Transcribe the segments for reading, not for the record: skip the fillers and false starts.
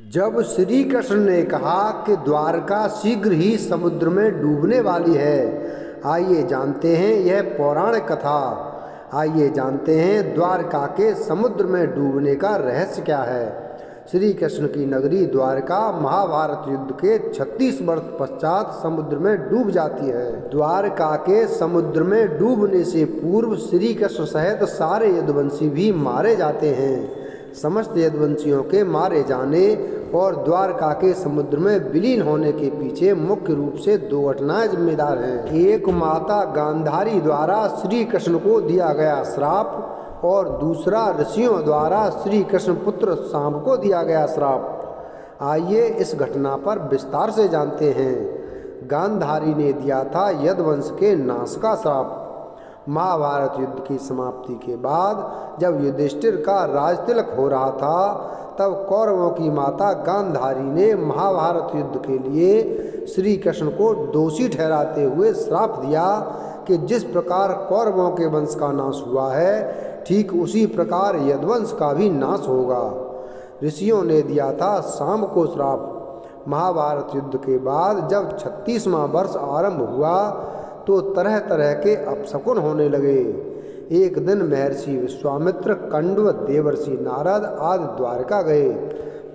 जब श्री कृष्ण ने कहा कि द्वारका शीघ्र ही समुद्र में डूबने वाली है, आइए जानते हैं यह पौराणिक कथा। आइए जानते हैं द्वारका के समुद्र में डूबने का रहस्य क्या है। श्री कृष्ण की नगरी द्वारका महाभारत युद्ध के 36 वर्ष पश्चात समुद्र में डूब जाती है। द्वारका के समुद्र में डूबने से पूर्व श्री कृष्ण सहित सारे यदुवंशी भी मारे जाते हैं। समस्त यदुवंशियों के मारे जाने और द्वारका के समुद्र में विलीन होने के पीछे मुख्य रूप से दो घटनाएं जिम्मेदार हैं। एक माता गांधारी द्वारा श्री कृष्ण को दिया गया श्राप और दूसरा ऋषियों द्वारा श्री कृष्ण पुत्र सांब को दिया गया श्राप। आइए इस घटना पर विस्तार से जानते हैं। गांधारी ने दिया था यदुवंश के नाश का श्राप। महाभारत युद्ध की समाप्ति के बाद जब युधिष्ठिर का राजतिलक हो रहा था, तब कौरवों की माता गांधारी ने महाभारत युद्ध के लिए श्री कृष्ण को दोषी ठहराते हुए श्राप दिया कि जिस प्रकार कौरवों के वंश का नाश हुआ है, ठीक उसी प्रकार यदुवंश का भी नाश होगा। ऋषियों ने दिया था सांब को श्राप। महाभारत युद्ध के बाद जब 36वां वर्ष आरंभ हुआ तो तरह तरह के अपशकुन होने लगे। एक दिन महर्षि विश्वामित्र, कंडव, देवर्षि नारद आदि द्वारका गए।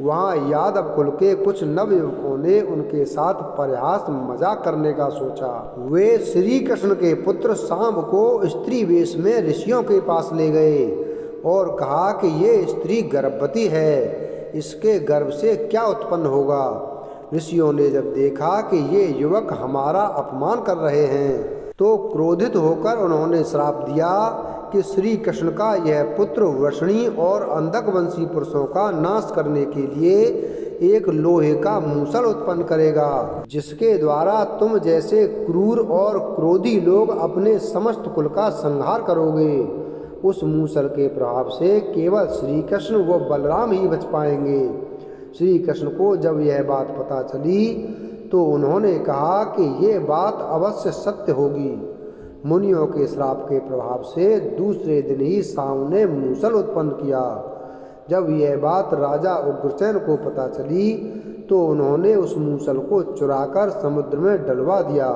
वहाँ यादव कुल के कुछ नवयुवकों ने उनके साथ परिहास मजाक करने का सोचा। वे श्री कृष्ण के पुत्र सांब को स्त्री वेश में ऋषियों के पास ले गए और कहा कि ये स्त्री गर्भवती है, इसके गर्भ से क्या उत्पन्न होगा। ऋषियों ने जब देखा कि ये युवक हमारा अपमान कर रहे हैं, तो क्रोधित होकर उन्होंने श्राप दिया कि श्री कृष्ण का यह पुत्र वृषणी और अंधकवंशी पुरुषों का नाश करने के लिए एक लोहे का मूसल उत्पन्न करेगा, जिसके द्वारा तुम जैसे क्रूर और क्रोधी लोग अपने समस्त कुल का संहार करोगे। उस मूसल के प्रभाव से केवल श्री कृष्ण व बलराम ही बच पाएंगे। श्री कृष्ण को जब यह बात पता चली तो उन्होंने कहा कि ये बात अवश्य सत्य होगी। मुनियों के श्राप के प्रभाव से दूसरे दिन ही सांब ने मूसल उत्पन्न किया। जब यह बात राजा उग्रसेन को पता चली तो उन्होंने उस मूसल को चुराकर समुद्र में डलवा दिया।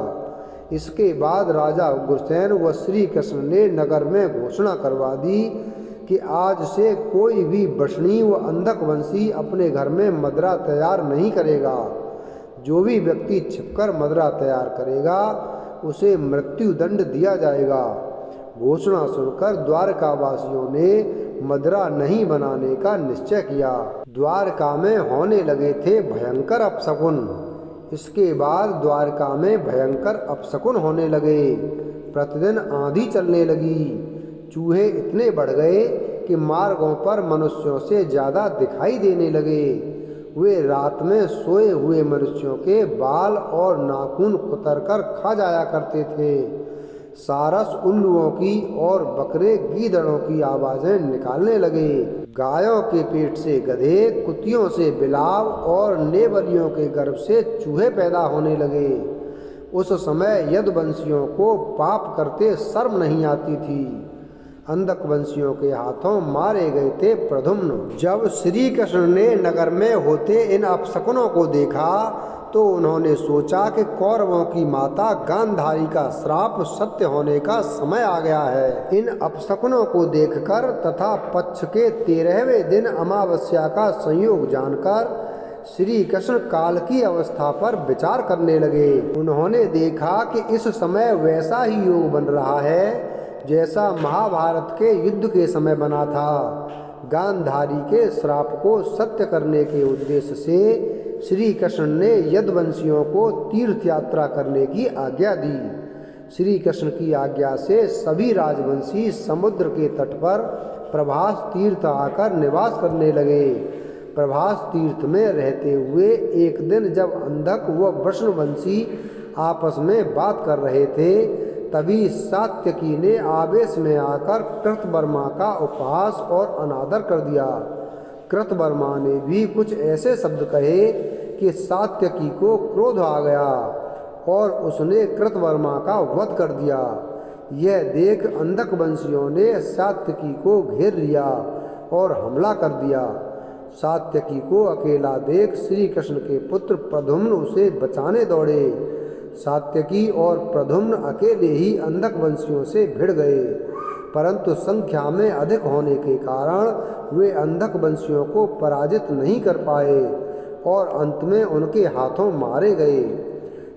इसके बाद राजा उग्रसेन व श्री कृष्ण ने नगर में घोषणा करवा दी कि आज से कोई भी वृषणी व अंधकवंशी अपने घर में मदिरा तैयार नहीं करेगा। जो भी व्यक्ति छिपकर मदिरा तैयार करेगा उसे मृत्यु दंड दिया जाएगा। घोषणा सुनकर द्वारकावासियों ने मदिरा नहीं बनाने का निश्चय किया। द्वारका में होने लगे थे भयंकर अपशकुन। इसके बाद द्वारका में भयंकर अपशकुन होने लगे। प्रतिदिन आंधी चलने लगी। चूहे इतने बढ़ गए कि मार्गों पर मनुष्यों से ज़्यादा दिखाई देने लगे। वे रात में सोए हुए मनुष्यों के बाल और नाखून कुतरकर खा जाया करते थे। सारस उल्लुओं की और बकरे गीदड़ों की आवाज़ें निकालने लगे। गायों के पेट से गधे, कुतियों से बिलाव और नेवलियों के गर्भ से चूहे पैदा होने लगे। उस समय यदुवंशियों को पाप करते शर्म नहीं आती थी। अंधकवंशियों के हाथों मारे गए थे प्रद्युम्न। जब श्री कृष्ण ने नगर में होते इन अपशकुनों को देखा तो उन्होंने सोचा कि कौरवों की माता गांधारी का श्राप सत्य होने का समय आ गया है। इन अपशकुनों को देखकर तथा पक्ष के 13वें दिन अमावस्या का संयोग जानकर श्री कृष्ण काल की अवस्था पर विचार करने लगे। उन्होंने देखा कि इस समय वैसा ही योग बन रहा है जैसा महाभारत के युद्ध के समय बना था। गांधारी के श्राप को सत्य करने के उद्देश्य से श्री कृष्ण ने यदुवंशियों को तीर्थ यात्रा करने की आज्ञा दी। श्री कृष्ण की आज्ञा से सभी राजवंशी समुद्र के तट पर प्रभास तीर्थ आकर निवास करने लगे। प्रभास तीर्थ में रहते हुए एक दिन जब अंधक व वृषणवंशी आपस में बात कर रहे थे, तभी सात्यकी ने आवेश में आकर कृतवर्मा का उपहास और अनादर कर दिया। कृतवर्मा ने भी कुछ ऐसे शब्द कहे कि सात्यकी को क्रोध आ गया और उसने कृतवर्मा का वध कर दिया। यह देख अंधकवंशियों ने सात्यकी को घेर लिया और हमला कर दिया। सात्यकी को अकेला देख श्री कृष्ण के पुत्र प्रद्युम्न उसे बचाने दौड़े। सात्यकी और प्रद्युम्न अकेले ही अंधक वंशियों से भिड़ गए, परंतु संख्या में अधिक होने के कारण वे अंधक वंशियों को पराजित नहीं कर पाए और अंत में उनके हाथों मारे गए।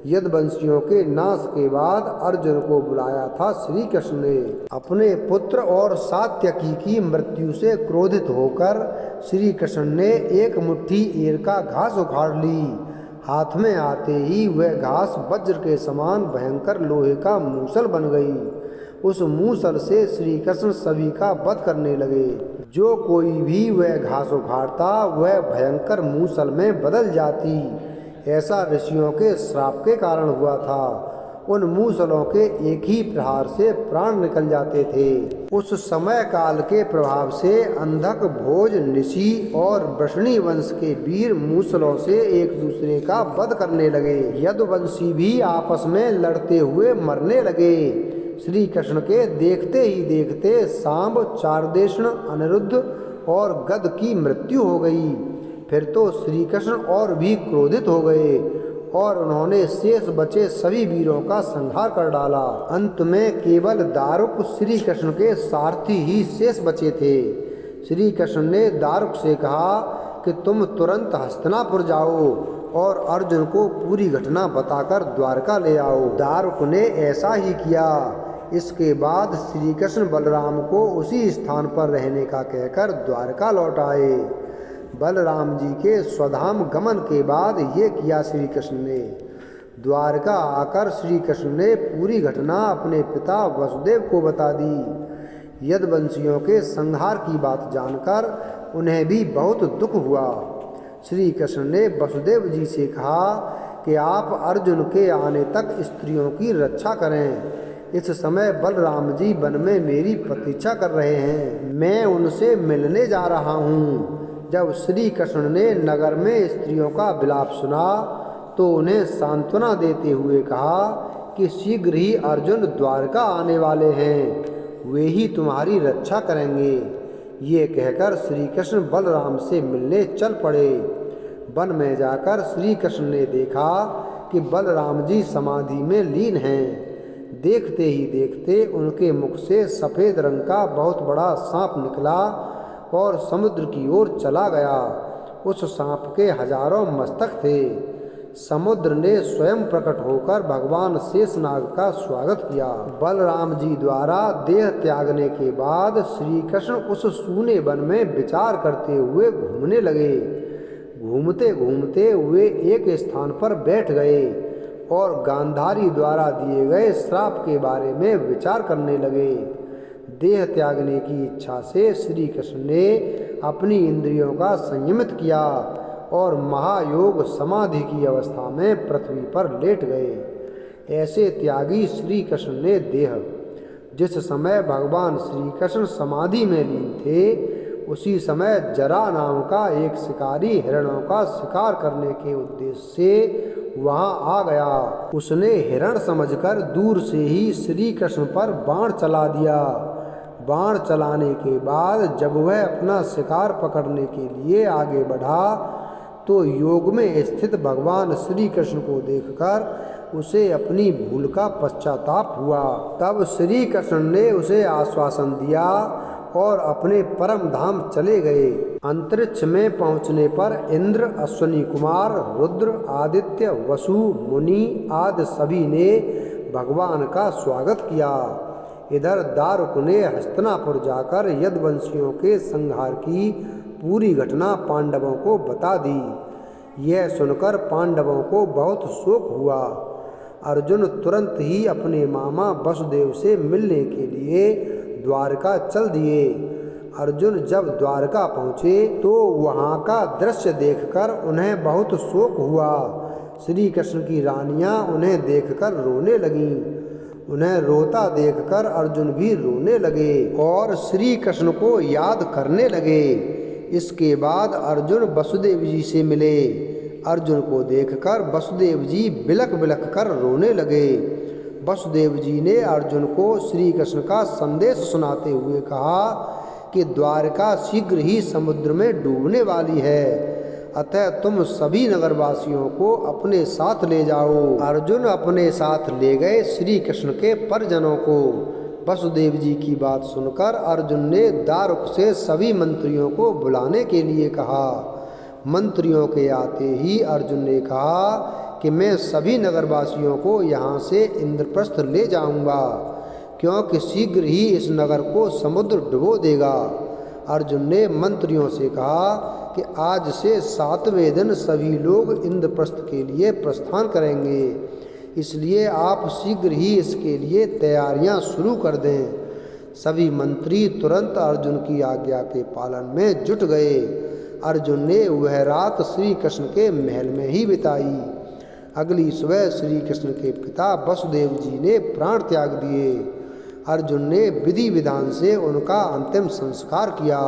यदुवंशियों के नाश के बाद अर्जुन को बुलाया था श्री कृष्ण ने। अपने पुत्र और सात्यकी की मृत्यु से क्रोधित होकर श्री कृष्ण ने एक मुट्ठी ईर का घास उखाड़ ली। हाथ में आते ही वह घास वज्र के समान भयंकर लोहे का मूसल बन गई। उस मूसल से श्री कृष्ण सभी का वध करने लगे। जो कोई भी वह घास उखाड़ता वह भयंकर मूसल में बदल जाती। ऐसा ऋषियों के श्राप के कारण हुआ था। उन मूसलों के एक ही प्रहार से प्राण निकल जाते थे। उस समय काल के प्रभाव से अंधक, भोज, निशी और वृषणी वंश के वीर मूसलों से एक दूसरे का वध करने लगे। यदुवंशी भी आपस में लड़ते हुए मरने लगे। श्री कृष्ण के देखते ही देखते सांब, चारदेष्ण, अनिरुद्ध और गद की मृत्यु हो गई। फिर तो श्री कृष्ण और भी क्रोधित हो गए और उन्होंने शेष बचे सभी वीरों का संहार कर डाला। अंत में केवल दारुक श्री कृष्ण के सारथी ही शेष बचे थे। श्री कृष्ण ने दारुक से कहा कि तुम तुरंत हस्तिनापुर जाओ और अर्जुन को पूरी घटना बताकर द्वारका ले आओ। दारुक ने ऐसा ही किया। इसके बाद श्री कृष्ण बलराम को उसी स्थान पर रहने का कहकर द्वारका लौट आए। बलराम जी के स्वधाम गमन के बाद ये किया श्री कृष्ण ने। द्वारका आकर श्री कृष्ण ने पूरी घटना अपने पिता वसुदेव को बता दी। यदुवंशियों के संहार की बात जानकर उन्हें भी बहुत दुख हुआ। श्री कृष्ण ने वसुदेव जी से कहा कि आप अर्जुन के आने तक स्त्रियों की रक्षा करें। इस समय बलराम जी वन में मेरी प्रतीक्षा कर रहे हैं। मैं उनसे मिलने जा रहा हूँ। जब श्री कृष्ण ने नगर में स्त्रियों का विलाप सुना तो उन्हें सांत्वना देते हुए कहा कि शीघ्र ही अर्जुन द्वारका आने वाले हैं, वे ही तुम्हारी रक्षा करेंगे। ये कहकर श्री कृष्ण बलराम से मिलने चल पड़े। वन में जाकर श्री कृष्ण ने देखा कि बलराम जी समाधि में लीन हैं। देखते ही देखते उनके मुख से सफ़ेद रंग का बहुत बड़ा सांप निकला और समुद्र की ओर चला गया। उस सांप के हजारों मस्तक थे। समुद्र ने स्वयं प्रकट होकर भगवान शेषनाग का स्वागत किया। बलराम जी द्वारा देह त्यागने के बाद श्री कृष्ण उस सूने वन में विचार करते हुए घूमने लगे। घूमते घूमते वे एक स्थान पर बैठ गए और गांधारी द्वारा दिए गए श्राप के बारे में विचार करने लगे। देह त्यागने की इच्छा से श्री कृष्ण ने अपनी इंद्रियों का संयमित किया और महायोग समाधि की अवस्था में पृथ्वी पर लेट गए। ऐसे त्यागी श्री कृष्ण ने देह। जिस समय भगवान श्री कृष्ण समाधि में लीन थे उसी समय जरा नाम का एक शिकारी हिरणों का शिकार करने के उद्देश्य से वहां आ गया। उसने हिरण समझकर दूर से ही श्री कृष्ण पर बाण चला दिया। बाण चलाने के बाद जब वह अपना शिकार पकड़ने के लिए आगे बढ़ा तो योग में स्थित भगवान श्री कृष्ण को देखकर उसे अपनी भूल का पश्चाताप हुआ। तब श्री कृष्ण ने उसे आश्वासन दिया और अपने परम धाम चले गए। अंतरिक्ष में पहुंचने पर इंद्र, अश्वनी कुमार, रुद्र, आदित्य, वसु, मुनि आदि सभी ने भगवान का स्वागत किया। इधर दारुक ने हस्तिनापुर जाकर यदुवंशियों के संहार की पूरी घटना पांडवों को बता दी। यह सुनकर पांडवों को बहुत शोक हुआ। अर्जुन तुरंत ही अपने मामा वसुदेव से मिलने के लिए द्वारका चल दिए। अर्जुन जब द्वारका पहुँचे तो वहाँ का दृश्य देखकर उन्हें बहुत शोक हुआ। श्री कृष्ण की रानियाँ उन्हें देखकर रोने लगीं। उन्हें रोता देखकर अर्जुन भी रोने लगे और श्री कृष्ण को याद करने लगे। इसके बाद अर्जुन वसुदेव जी से मिले। अर्जुन को देखकर वसुदेव जी बिलख बिलख कर रोने लगे। वसुदेव जी ने अर्जुन को श्री कृष्ण का संदेश सुनाते हुए कहा कि द्वारका शीघ्र ही समुद्र में डूबने वाली है, अतः तुम सभी नगरवासियों को अपने साथ ले जाओ। अर्जुन अपने साथ ले गए श्री कृष्ण के परिजनों को। वसुदेव जी की बात सुनकर अर्जुन ने दारुक से सभी मंत्रियों को बुलाने के लिए कहा। मंत्रियों के आते ही अर्जुन ने कहा कि मैं सभी नगरवासियों को यहाँ से इंद्रप्रस्थ ले जाऊंगा, क्योंकि शीघ्र ही इस नगर को समुद्र डुबो देगा। अर्जुन ने मंत्रियों से कहा कि आज से 7वें दिन सभी लोग इंद्रप्रस्थ के लिए प्रस्थान करेंगे, इसलिए आप शीघ्र ही इसके लिए तैयारियां शुरू कर दें। सभी मंत्री तुरंत अर्जुन की आज्ञा के पालन में जुट गए। अर्जुन ने वह रात श्री कृष्ण के महल में ही बिताई। अगली सुबह श्री कृष्ण के पिता वसुदेव जी ने प्राण त्याग दिए। अर्जुन ने विधि विधान से उनका अंतिम संस्कार किया।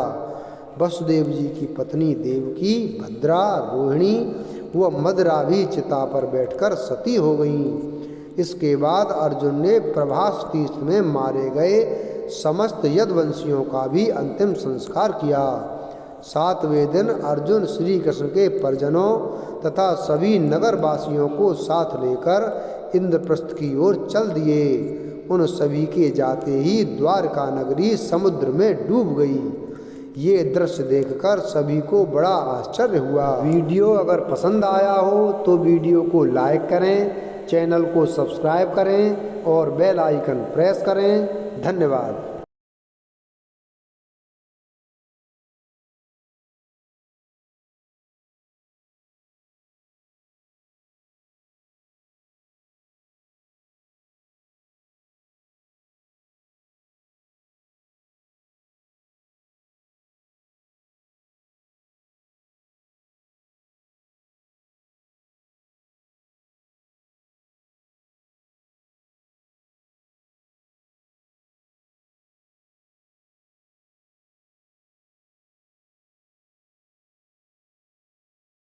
वसुदेव जी की पत्नी देवकी, भद्रा, रोहिणी व मदरा भी चिता पर बैठकर सती हो गईं। इसके बाद अर्जुन ने प्रभास तीर्थ में मारे गए समस्त यदुवंशियों का भी अंतिम संस्कार किया। 7वें दिन अर्जुन श्री कृष्ण के परिजनों तथा सभी नगरवासियों को साथ लेकर इंद्रप्रस्थ की ओर चल दिए। उन सभी के जाते ही द्वारका नगरी समुद्र में डूब गई। ये दृश्य देखकर सभी को बड़ा आश्चर्य हुआ। वीडियो अगर पसंद आया हो तो वीडियो को लाइक करें, चैनल को सब्सक्राइब करें और बेल आइकन प्रेस करें। धन्यवाद।